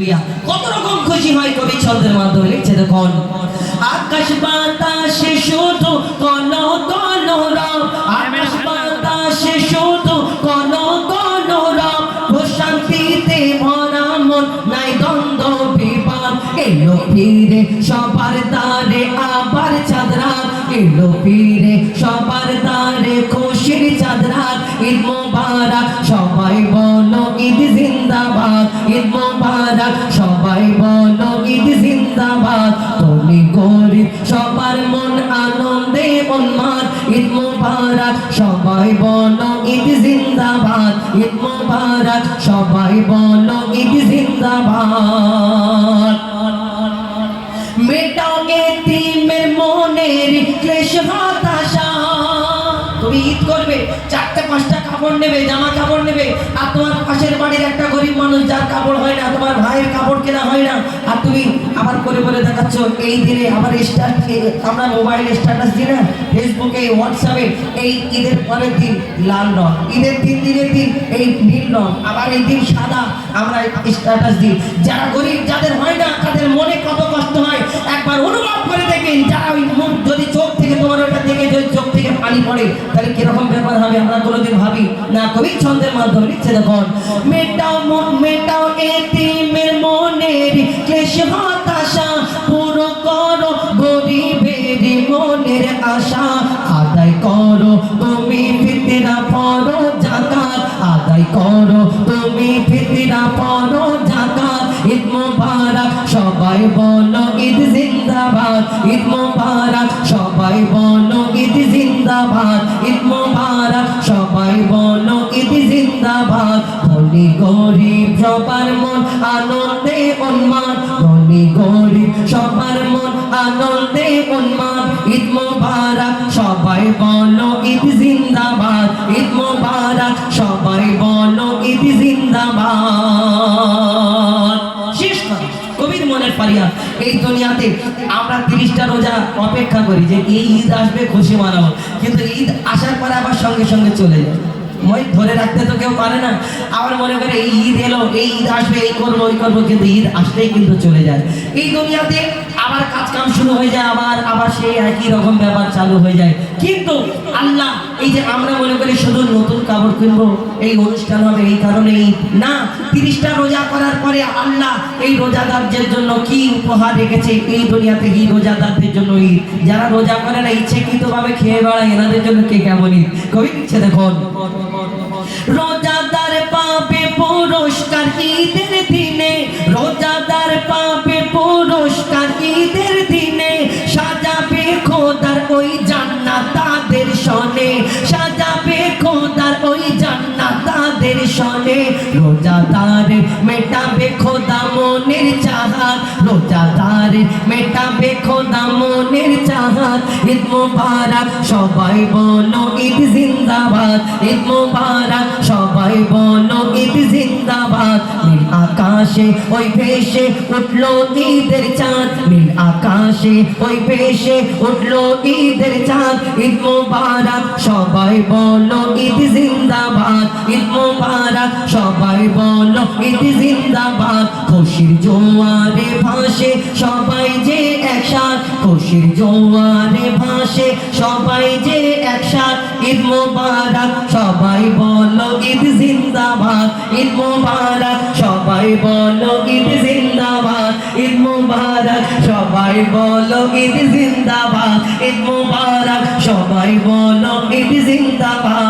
শুকরিয়া। কত রকম খুশি হয় কবি ছন্দের মাধ্যমে লিখছে দেখুন। আকাশ বাতাসে শুধু কোন কোন রব, আকাশ বাতাসে শুধু কোন কোন রব, প্রশান্তিতে ভরা মন নাই দ্বন্দ্ব বিবাদ। এলো ফিরে সবার দ্বারে আবার চাঁদ রাত, এলো ফিরে সবার দ্বারে খুশির চাঁদ রাত। ঈদ মোবারক সবাই বলো ঈদ জিন্দাবাদ, ঈদ মোবারক সবাই বলো ঈদ জিন্দাবাদ। ধনী গরিব সবার মন আনন্দে উন্মাদ, ঈদ মোবারক সবাই বলো ঈদ জিন্দাবাদ, ঈদ মোবারক সবাই বলো ঈদ জিন্দাবাদ। মেটাও এতিমের মনের ক্লেশ হতাশা। তুমি ঈদ করবে, 4-5টা কাপড় নেবে, জামা কাপড় নেবে, আর তোমার পাশের বাড়ির একটা গরিব মানুষ যার কাপড় হয় না, তোমার ভাইয়ের কাপড় কেনা হয় না, আর তুমি আবার করে করে দেখাচ্ছ। এই দিনে আবার আমরা মোবাইলে স্ট্যাটাস দিই না, ফেসবুকে, হোয়াটসঅ্যাপে, এই ঈদের পরের দিন লাল রং, ঈদের 3 দিনের দিন এই নীল রং, আবার এই দিন সাদা, আমরা স্ট্যাটাস দিই। যারা গরিব, যাদের হয় না, তাদের মনে কত কষ্ট হয় একবার অনুভব করে দেখেন। যারা ওই মুখ, যদি চোখ থেকে তোমার ওটা দেখে যদি চোখ থেকে পানি পড়ে, তাহলে কিরকম ব্যাপার হবে আমরা কোনোদিন ভাবি না। কবি ছন্দের মাধ্যমে লিখছে দেখুন। মেটাও মেটাও এতিমের মনের ক্লেশ হতাশা, পুরো করো গরিবের মনের আশা। আদায় করো তুমি ফিতরা পড়ো যাকাত, আদায় করো তুমি ফিতরা পড়ো যাকাত। ঈদ মোবারক সবাই বলো ঈদ জিন্দাবাদ, ঈদ মোবারক সবাই বলো ঈদ জিন্দাবাদ, ঈদ মোবারক সবাই বলো ঈদ জিন্দাবাদ। ধনী গরিব সবার মন আনন্দে উন্মাদ, ধনী গরিব সবার মন আনন্দে উন্মাদ। ঈদ মোবারক সবাই বলো ঈদ জিন্দাবাদ, ঈদ মোবারক সবাই বলো ঈদ জিন্দাবাদ। শেষ কথা, কবির মনের ফারিয়াদ। এই দুনিয়াতে আমরা 30টা রোজা অপেক্ষা করি যে এই ঈদ আসবে, খুশি মানাবো, কিন্তু ঈদ আসার পরে আবার সঙ্গে সঙ্গে চলে যায়। মই ধরে রাখতে তো কেউ পারে না। আবার মনে করে এই ঈদ এলো, এই ঈদ আসবে, এই করবো ওই করবো, কিন্তু ঈদ আসলেই কিন্তু চলে যায়। এই দুনিয়াতে আবার কাজ কাম শুরু হয়ে যায়, আবার সেই একই রকম ব্যাপার চালু হয়ে যায়। কিন্তু আল্লাহ, এই যে আমরা মনে করি শুধু নতুন কাপড় কিনবো, এই অনুষ্ঠান হবে, এই কারণে ঈদ না। 30টা রোজা করার পরে আল্লাহ এই রোজাদারদের জন্য কি উপহার রেখেছে এই দুনিয়াতে। এই রোজাদারদের জন্য ঈদ, যারা রোজা করে না, ইচ্ছাকৃতভাবে খেয়ে বেড়ায়, এনাদের জন্য কে কেমন ঈদ। কবি দিচ্ছে দেখুন। রোজাদার পাবে পুরস্কার ঈদের দিনে, রোজাদার পাবে পুরস্কার ঈদের দিনে। সাজাবে খোদার ওই জান্নাত তাদের শনে, সাজাবে খোদার ওই জান্নাত তাদের শনে। রোজাদার মেটাবে খোদা মনের চাহাত, রোজাদার মেটাবে খোদা মনের চাহাত। ঈদ মোবারক সবাই বলো ঈদ জিন্দাবাদ, ঈদ মোবারক সবাই বলো ঈদ জিন্দাবাদ। নীল আকাশে ওই ভেসে উঠলো ঈদের চাঁদ, নীল আকাশে ওই ভেসে উঠলো ঈদের চাঁদ। ঈদ মোবারক সবাই বলো ঈদ জিন্দাবাদ, ঈদ মোবারক সবাই বলো ঈদ জিন্দাবাদ। খুশির জোয়ারে ভাসে সবাই যে একসাথ, খুশির জোয়ারে ভাসে সবাই যে একসাথ। ঈদ মোবারক সবাই বলো ঈদ জিন্দাবাদ, ঈদ মোবারক সবাই বলো ঈদ জিন্দাবাদ, ঈদ মোবারক সবাই বলো ঈদ জিন্দাবাদ, ঈদ মোবারক সবাই বলো ঈদ জিন্দাবাদ।